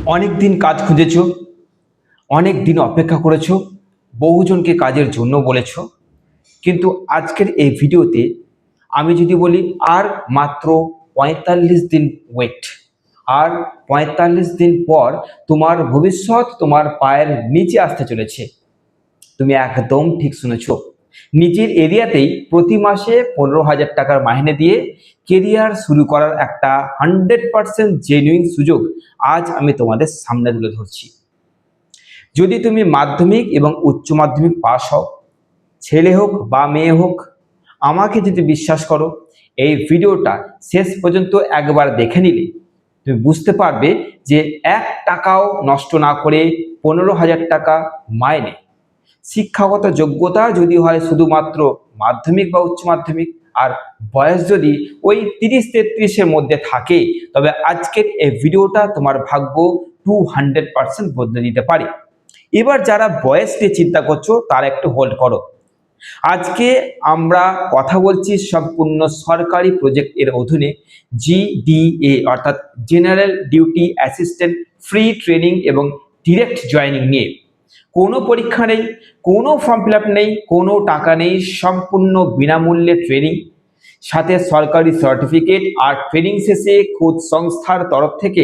অনেক দিন কাজ খুঁজেছো, অনেক দিন অপেক্ষা করেছো, বহুজনকে কাজের জন্য বলেছো, কিন্তু আজকের এই ভিডিওতে আমি যদি বলি আর মাত্র ৪৫ দিন ওয়েট, আর ৪৫ দিন পর তোমার ভবিষ্যৎ তোমার পায়ের নিচে আসতে চলেছে। তুমি একদম ঠিক শুনেছো। নিজের এরিয়াতেই প্রতি মাসে ১৫,০০০ টাকার মাইনে দিয়ে কেরিয়ার শুরু করার একটা 100% জেনুইন সুযোগ আজ আমি তোমাদের সামনে তুলে ধরছি। যদি তুমি মাধ্যমিক এবং উচ্চ মাধ্যমিক পাস হও, ছেলে হোক বা মেয়ে হোক, আমাকে যদি বিশ্বাস করো, এই ভিডিওটা শেষ পর্যন্ত একবার দেখে নিলে তুমি বুঝতে পারবে যে ১ টাকাও নষ্ট না করে ১৫,০০০ টাকা মাইনে, শিক্ষাগত যোগ্যতা যদি হয় শুধুমাত্র মাধ্যমিক বা উচ্চ মাধ্যমিক, আর বয়স যদি ওই ৩০-৩৩-এর মধ্যে থাকে, তবে আজকের এই ভিডিওটা তোমার ভাগ্য 200% বদলে দিতে পারে। এবার যারা বয়স নিয়ে চিন্তা করছো তারা একটু হোল্ড করো। আজকে আমরা কথা বলছি সম্পূর্ণ সরকারি প্রজেক্ট এর অধীনে জিডিএ অর্থাৎ general duty assistant free training এবং ডিরেক্ট জয়েনিং নিয়ে। কোনো পরীক্ষা নেই, কোনো ফর্ম ফিল আপ নেই, কোনো টাকা নেই, সম্পূর্ণ বিনামূল্যে ট্রেনিং, সাথে সরকারি সার্টিফিকেট, আর ট্রেনিং শেষে খোদ সংস্থার তরফ থেকে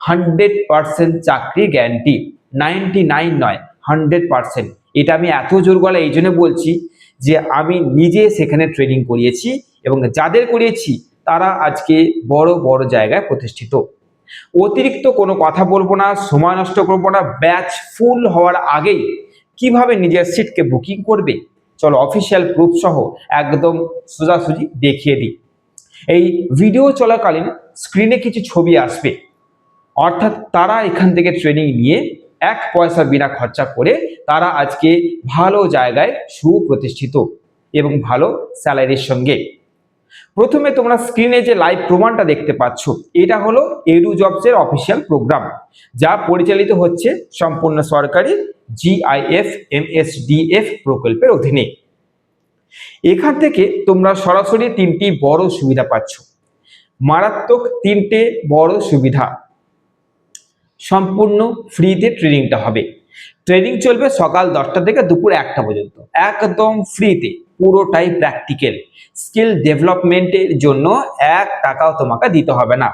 100% চাকরি গ্যারান্টি। 99 নয়, 100%। এটা আমি এত জোর গলায় এই জন্য বলছি যে আমি নিজে সেখানে ট্রেনিং করিয়েছি এবং যাদের করিয়েছি তারা আজকে বড় বড় জায়গায় প্রতিষ্ঠিত। অতিরিক্ত কোনো কথা বলবো না, সময় নষ্ট করবো না। ব্যাচ ফুল হওয়ার আগেই কিভাবে নিজের সিটকে বুকিং করবে, চলো অফিসিয়াল প্রুফ সহ একদম সোজাসুজি দেখিয়ে দিই। এই ভিডিও চলাকালীন স্ক্রিনে কিছু ছবি আসবে, অর্থাৎ তারা এখান থেকে ট্রেনিং নিয়ে ১ পয়সা বিনা খরচা করে তারা আজকে ভালো জায়গায় সুপ্রতিষ্ঠিত এবং ভালো স্যালারির সঙ্গে। প্রথমে তোমরা স্ক্রিনে যে লাইভ প্রমাণটা দেখতে পাচ্ছ, এটা হলো এডু জবস এর অফিসিয়াল প্রোগ্রাম, যা পরিচালিত হচ্ছে সম্পূর্ণ সরকারি জিআইএফ এমএসডিএফ প্রকল্পের অধীনে। এখান থেকে তোমরা সরাসরি ৩টি বড় সুবিধা পাচ্ছ, মারাত্মক ৩টে বড় সুবিধা। সম্পূর্ণ ফ্রিতে ট্রেনিংটা হবে। ট্রেনিং চলবে সকাল 10টা থেকে দুপুর 1টা পর্যন্ত, একদম ফ্রিতে, পুরোটাই প্র্যাকটিক্যাল। স্কিল ডেভেলপমেন্টের জন্য ১ টাকাও তোমাকে দিতে হবে না।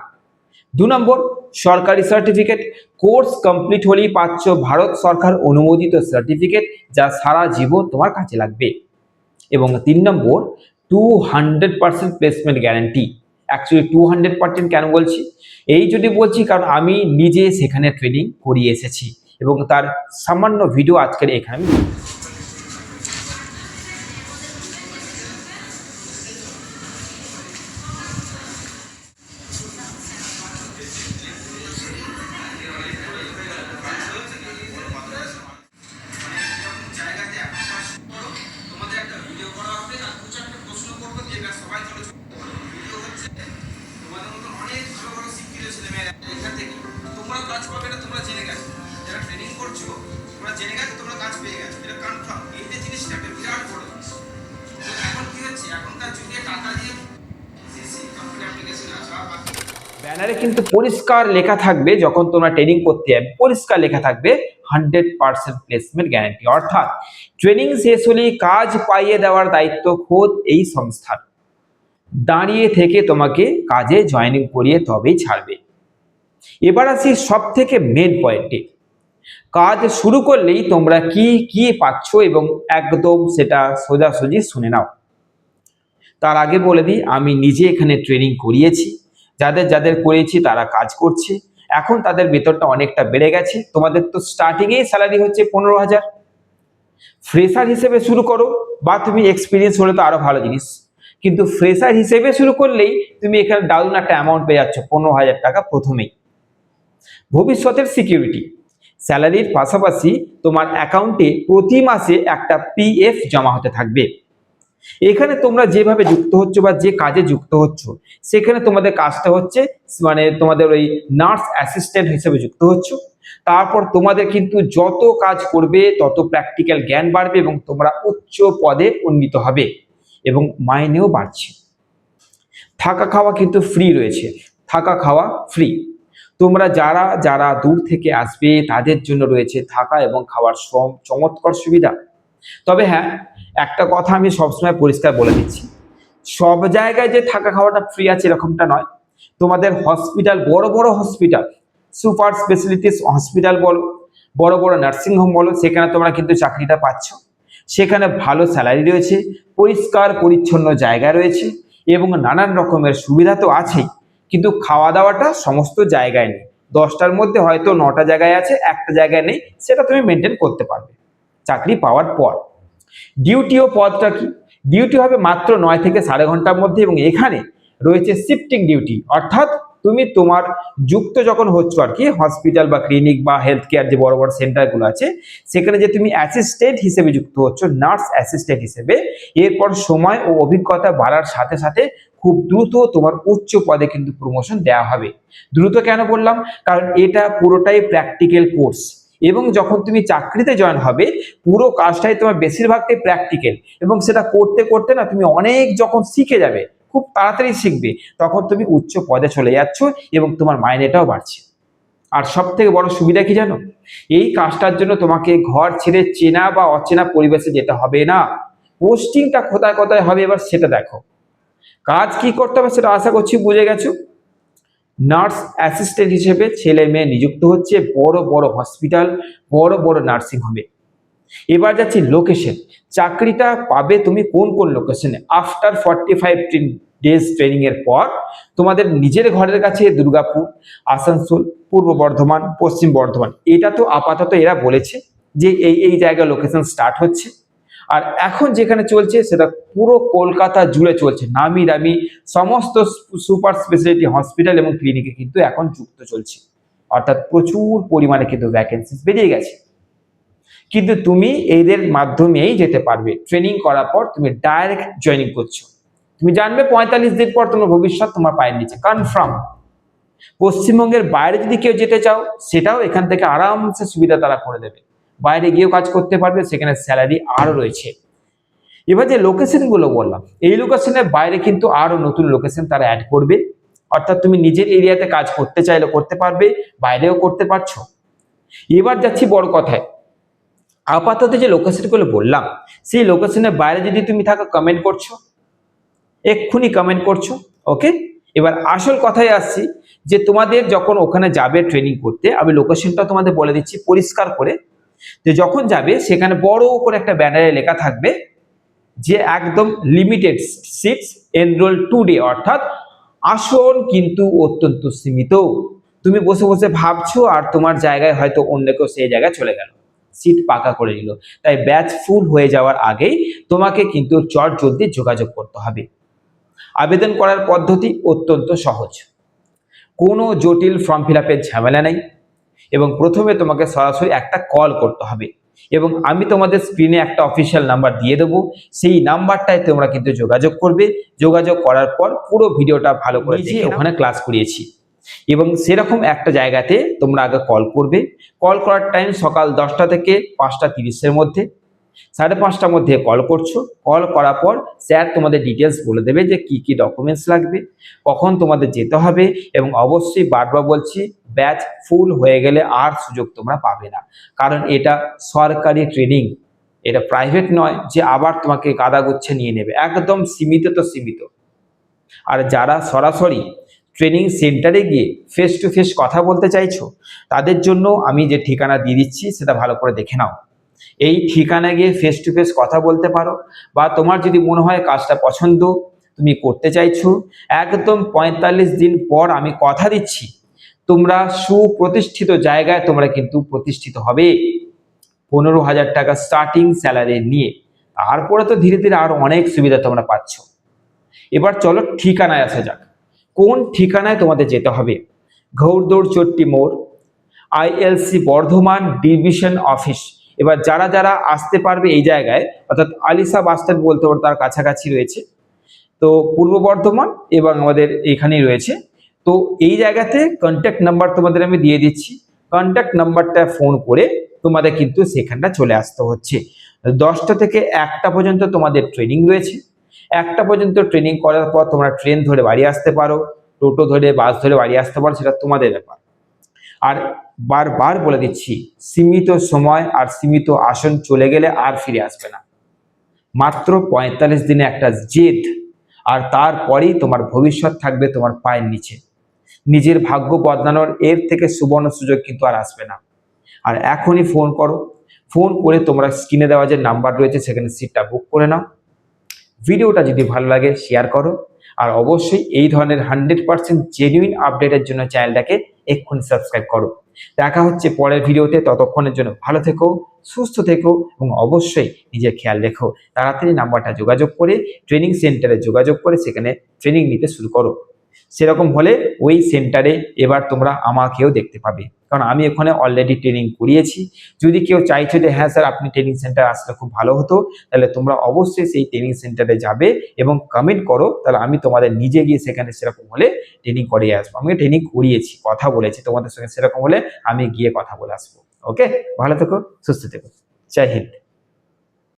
২ নম্বর, সরকারি সার্টিফিকেট। কোর্স কমপ্লিট হলেই পাচ্ছ ভারত সরকার অনুমোদিত সার্টিফিকেট, যা সারা জীবন তোমার কাজে লাগবে। এবং ৩ নম্বর, 200% প্লেসমেন্ট গ্যারান্টি। অ্যাকচুয়ালি 200% কেন বলছি, এই যদি বলছি কারণ আমি নিজে সেখানে ট্রেনিং করিয়ে এসেছি এবং তার সামান্য ভিডিও আজকের এখানে ব্যানারে কিন্তু পরিষ্কার লেখা থাকবে, যখন তোমরা ট্রেনিং করতে যাবে পরিষ্কার লেখা থাকবে 100% প্লেসমেন্ট গ্যারান্টি। অর্থাৎ ট্রেনিং শেষ হলেই কাজ পাইয়ে দেওয়ার দায়িত্ব খোদ এই সংস্থার। দাঁড়িয়ে থেকে তোমাকে কাজে জয়েনিং করিয়ে তবেই ছাড়বে। এবার আসি সব থেকে মেন পয়েন্টে, কাজ শুরু করলেই তোমরা কি কি পাচ্ছ এবং একদম সেটা সোজাসুজি শুনে নাও। তার আগে বলে দিই, আমি নিজে এখানে ট্রেনিং করিয়েছি, যাদের যাদের করেছি তারা কাজ করছে, এখন তাদের বেতনটা অনেকটা বেড়ে গেছে। তোমাদের তো স্টার্টিংয়েই স্যালারি হচ্ছে ১৫,০০০। ফ্রেশার হিসেবে শুরু করো বা তুমি এক্সপিরিয়েন্স হলে তো আরো ভালো জিনিস, কিন্তু ফ্রেশার হিসেবে শুরু করলেই তুমি এখানে দারুণ একটা অ্যামাউন্ট পেয়ে যাচ্ছ, ১৫,০০০ টাকা প্রথমেই। ভবিষ্যতের সিকিউরিটি, স্যালারির পাশাপাশি তোমার অ্যাকাউন্টে প্রতি মাসে একটা পিএফ জমা হতে থাকবে। এখানে তোমরা যেভাবে যুক্ত হচ্ছ বা যে কাজে যুক্ত হচ্ছ, সেখানে তোমাদের কাজটা হচ্ছে মানে তোমাদের ওই নার্স অ্যাসিস্ট্যান্ট হিসেবে যুক্ত হচ্ছ। তারপর তোমাদের কিন্তু যত কাজ করবে তত প্র্যাকটিক্যাল জ্ঞান বাড়বে এবং তোমরা উচ্চ পদে উন্নীত হবে এবং মাইনেও বাড়ছে। থাকা খাওয়া কিন্তু ফ্রি রয়েছে, থাকা খাওয়া ফ্রি। তোমরা যারা যারা দূর থেকে আসবে তাদের জন্য রয়েছে থাকা এবং খাওয়ার চমৎকার সুবিধা। তবে হ্যাঁ, একটা কথা আমি সবসময় পরিষ্কার বলে দিচ্ছি, সব জায়গায় যে থাকা খাওয়াটা ফ্রি আছে এরকমটা নয়। তোমাদের হসপিটাল, বড় বড় হসপিটাল, সুপার স্পেশালিটিস হসপিটাল বলো, বড় বড় নার্সিং হোম বলো, সেখানে তোমরা কিন্তু চাকরিটা পাচ্ছ। সেখানে ভালো স্যালারি রয়েছে, পরিষ্কার পরিচ্ছন্ন জায়গা রয়েছে এবং নানান রকমের সুবিধা তো আছেই, কিন্তু খাওয়া দাওয়াটা সমস্ত জায়গায় নেই। 10টার মধ্যে হয়তো 9টা জায়গায় আছে, একটা জায়গায় নেই, সেটা তুমি মেনটেন করতে পারবে চাকরি পাওয়ার পর। ডিউটি ও পদটা কি? ডিউটি হবে মাত্র 9 থেকে সাড়ে ঘন্টার মধ্যে এবং এখানে রয়েছে শিফটিং ডিউটি, অর্থাৎ তুমি তোমার যুক্ত যখন হচ্ছ আর কি হসপিটাল বা ক্লিনিক বা হেলথ কেয়ার যে বড় বড় সেন্টারগুলো আছে, সেখানে যে তুমি অ্যাসিস্ট্যান্ট হিসেবে যুক্ত হচ্ছ, নার্স অ্যাসিস্ট্যান্ট হিসেবে, এরপর সময় ও অভিজ্ঞতা বাড়ার সাথে সাথে খুব দ্রুত তোমার উচ্চ পদে কিন্তু প্রমোশন দেওয়া হবে। দ্রুত কেন বললাম? কারণ এটা পুরোটাই প্র্যাকটিক্যাল কোর্স এবং যখন তুমি চাকরিতে জয়েন হবে পুরো কাজটাই তোমার বেশিরভাগটাই প্র্যাকটিক্যাল এবং সেটা করতে করতে না তুমি অনেক যখন শিখে যাবে, খুব তাড়াতাড়ি শিখবে, তখন তুমি উচ্চ পদে চলে যাচ্ছ এবং তোমার মাইনেটাও বাড়ছে। আর সব থেকে বড় সুবিধা কি জানো? এই কাজটার জন্য তোমাকে ঘর ছেড়ে চেনা বা অচেনা পরিবেশে যেতে হবে না। পোস্টিংটা কোথায় কোথায় হবে এবার সেটা দেখো। কাজ কি করতে হবে সেটা আশা করছি বুঝে গেছো। নার্স অ্যাসিস্ট্যান্ট হিসেবে ছেলে মেয়ে নিযুক্ত হচ্ছে বড় বড় হসপিটাল, বড় বড় নার্সিং হোমে। এবার যাচ্ছি লোকেশন। চাকরিটা পাবে তুমি কোন কোন লোকেশনে? আফটার 45 ডেজ ট্রেনিং এর পর তোমাদের নিজের ঘরের কাছে দুর্গাপুর, আসানসোল, পূর্ব বর্ধমান, পশ্চিম বর্ধমান, এটা তো আপাতত এরা বলেছে যে এই এই জায়গায় লোকেশন স্টার্ট হচ্ছে। আর এখন যেখানে চলছে সেটা পুরো কলকাতা জুড়ে চলছে, নামি দামি সমস্ত সুপার স্পেশালিটি হসপিটাল এবং ক্লিনিকে কিন্তু এখন যুক্ত চলছে, অর্থাৎ প্রচুর পরিমাণে কিন্তু ভ্যাকেন্সিস বেরিয়ে গেছে। কিন্তু তুমি এদের মাধ্যমেই যেতে পারবে। ট্রেনিং করার পর তুমি ডাইরেক্ট জয়েনিং করছো, তুমি জানবে 45 দিন পর তোমার ভবিষ্যৎ তোমার পায়ের নিচে কনফার্ম। পশ্চিমবঙ্গের বাইরে যদি কেউ যেতে চাও সেটাও এখান থেকে আরামসে সুবিধা তারা করে দেবে, বাইরে গিয়েও কাজ করতে পারবে, সেখানে স্যালারি আরো রয়েছে। এবার যে লোকেশন গুলো বললাম, এই লোকেশনের বাইরে কিন্তু আরো নতুন লোকেশন তারা অ্যাড করবে, অর্থাৎ তুমি নিজের এরিয়াতে কাজ করতে চাইলে করতে পারবে, বাইরেও করতে পারছো। এবার যাচ্ছি বড় কথায়, আপাতত যে লোকেশনগুলো বললাম সেই লোকেশনের বাইরে যদি তুমি থাকো কমেন্ট করছো, এক্ষুনি কমেন্ট করছো, ওকে। এবার আসল কথায় আসছি যে তোমাদের যখন ওখানে যাবে ট্রেনিং করতে, আমি লোকেশনটা তোমাদের বলে দিচ্ছি পরিষ্কার করে, যে যখন যাবে সেখানে বড় করে একটা ব্যানারে লেখা থাকবে যে একদম লিমিটেড সিটস, এনরোল টুডে, অর্থাৎ আসন কিন্তু অত্যন্ত সীমিত। তুমি বসে বসে ভাবছো আর তোমার জায়গায় হয়তো অন্য কেউ সেই জায়গায় চলে গেল, সিট পাকা করে নিল, তাই ব্যাচ ফুল হয়ে যাওয়ার আগেই তোমাকে কিন্তু চট জলদি যোগাযোগ করতে হবে। আবেদন করার পদ্ধতি অত্যন্ত সহজ, কোনো জটিল ফর্ম ফিল আপের ঝামেলা নেই এবং প্রথমে তোমাকে সরাসরি একটা কল করতে হবে এবং আমি তোমাদের স্ক্রিনে একটা অফিসিয়াল নাম্বার দিয়ে দেবো, সেই নাম্বারটায় তোমরা কিন্তু যোগাযোগ করবে। যোগাযোগ করার পর পুরো ভিডিওটা ভালো করে দেখে ওখানে ক্লাস করিয়েছি এবং সেরকম একটা জায়গাতে তোমরা আগে কল করবে। কল করার টাইম সকাল 10টা থেকে 5টা 30-এর মধ্যে, 5:30টার মধ্যে কল করছো। কল করার পর স্যার তোমাদের ডিটেলস বলে দেবে যে কি কি ডকুমেন্টস লাগবে, কখন তোমাদের যেতে হবে এবং অবশ্যই বারবার বলছি ব্যাচ ফুল হয়ে গেলে আর সুযোগ তোমরা পাবে না, কারণ এটা সরকারি ট্রেনিং, এটা প্রাইভেট নয় যে আবার তোমাকে কাদা গুচ্ছে নিয়ে নেবে, একদম সীমিত তো সীমিত। আর যারা সরাসরি ট্রেনিং সেন্টারে গিয়ে ফেস টু ফেস কথা বলতে চাইছো তাদের জন্য আমি যে ঠিকানা দিয়ে দিচ্ছি সেটা ভালো করে দেখে নাও। এই ঠিকানায় গিয়ে ফেস টু ফেস কথা বলতে পারো, বা তোমার যদি মনে হয় কাজটা পছন্দ তুমি করতে চাইছো, একদম 45 দিন পর আমি কথা দিচ্ছি তোমরা সুপ্রতিষ্ঠিত জায়গায় তোমরা কিন্তু প্রতিষ্ঠিত হবে 15,000 টাকা স্টার্টিং স্যালারি নিয়ে। তারপরে তো ধীরে ধীরে আরো অনেক সুবিধা তোমরা পাচ্ছ। এবার চলো ঠিকানায় আসা যাক। কোন ঠিকানায় তোমাদের যেতে হবে? ঘৌড়দৌড় চট্টি মোড়, আইএলসি বর্ধমান ডিভিশন অফিস। এবার যারা যারা আসতে পারবে এই জায়গায়, অর্থাৎ আলিশা বাস স্ট্যান্ড বলতে পারো তার কাছাকাছি রয়েছে, তো পূর্ব বর্ধমান এবং আমাদের এখানেই রয়েছে। তো এই জায়গাতে কন্ট্যাক্ট নাম্বার তোমাদের আমি দিয়ে দিচ্ছি, কন্ট্যাক্ট নাম্বারটা ফোন করে তোমাদের কিন্তু সেখানটা চলে আসতে হচ্ছে। 10টা থেকে 1টা পর্যন্ত তোমাদের ট্রেনিং রয়েছে। 1টা পর্যন্ত ট্রেনিং করার পর তোমরা ট্রেন ধরে বাড়ি আসতে পারো, টোটো ধরে বাস ধরে বাড়ি আসতে পারো, সেটা তোমাদের ব্যাপার। আর বারবার বলে দিচ্ছি, সীমিত সময় আর সীমিত আসন চলে গেলে আর ফিরে আসবে না। মাত্র 45 দিনে একটা জেদ, আর তারপরেই তোমার ভবিষ্যৎ থাকবে তোমার পায়ের নিচে। নিজের ভাগ্য বদলানোর এর থেকে সুবর্ণ সুযোগ কিন্তু আর আসবে না। আর এখনই ফোন করো, ফোন করে তোমরা স্ক্রিনে দেওয়া যে নাম্বার রয়েছে সেখানে সিটটা বুক করে নাও। ভিডিওটা যদি ভালো লাগে শেয়ার করো, আর অবশ্যই এই ধরনের 100% জেনুইন আপডেটের জন্য চ্যানেলটাকে এক্ষুনি সাবস্ক্রাইব করো। দেখা হচ্ছে পরের ভিডিওতে, ততক্ষণের জন্য ভালো থেকো, সুস্থ থেকো এবং অবশ্যই নিজের খেয়াল রেখো। তাড়াতাড়ি নাম্বারটা যোগাযোগ করে ট্রেনিং সেন্টারে যোগাযোগ করে সেখানে ট্রেনিং নিতে শুরু করো। সেরকম হলে ওই সেন্টারে এবার তোমরা আমাকেও দেখতে পাবে, কারণ আমি ওখানে অলরেডি ট্রেনিং করিয়েছি। যদি কেউ চাইছো যে হ্যাঁ স্যার আপনি ট্রেনিং সেন্টার আসলে খুব ভালো হতো, তাহলে তোমরা অবশ্যই সেই ট্রেনিং সেন্টারে যাবে এবং কমেন্ট করো, তাহলে আমি তোমাদের নিজে গিয়ে সেখানে সেরকম হলে ট্রেনিং করিয়ে আসবো। আমি ট্রেনিং করিয়েছি, কথা বলেছি তোমাদের সঙ্গে, সেরকম হলে আমি গিয়ে কথা বলে আসবো। ওকে, ভালো থেকো, সুস্থ থেকো, জয় হিন্দ।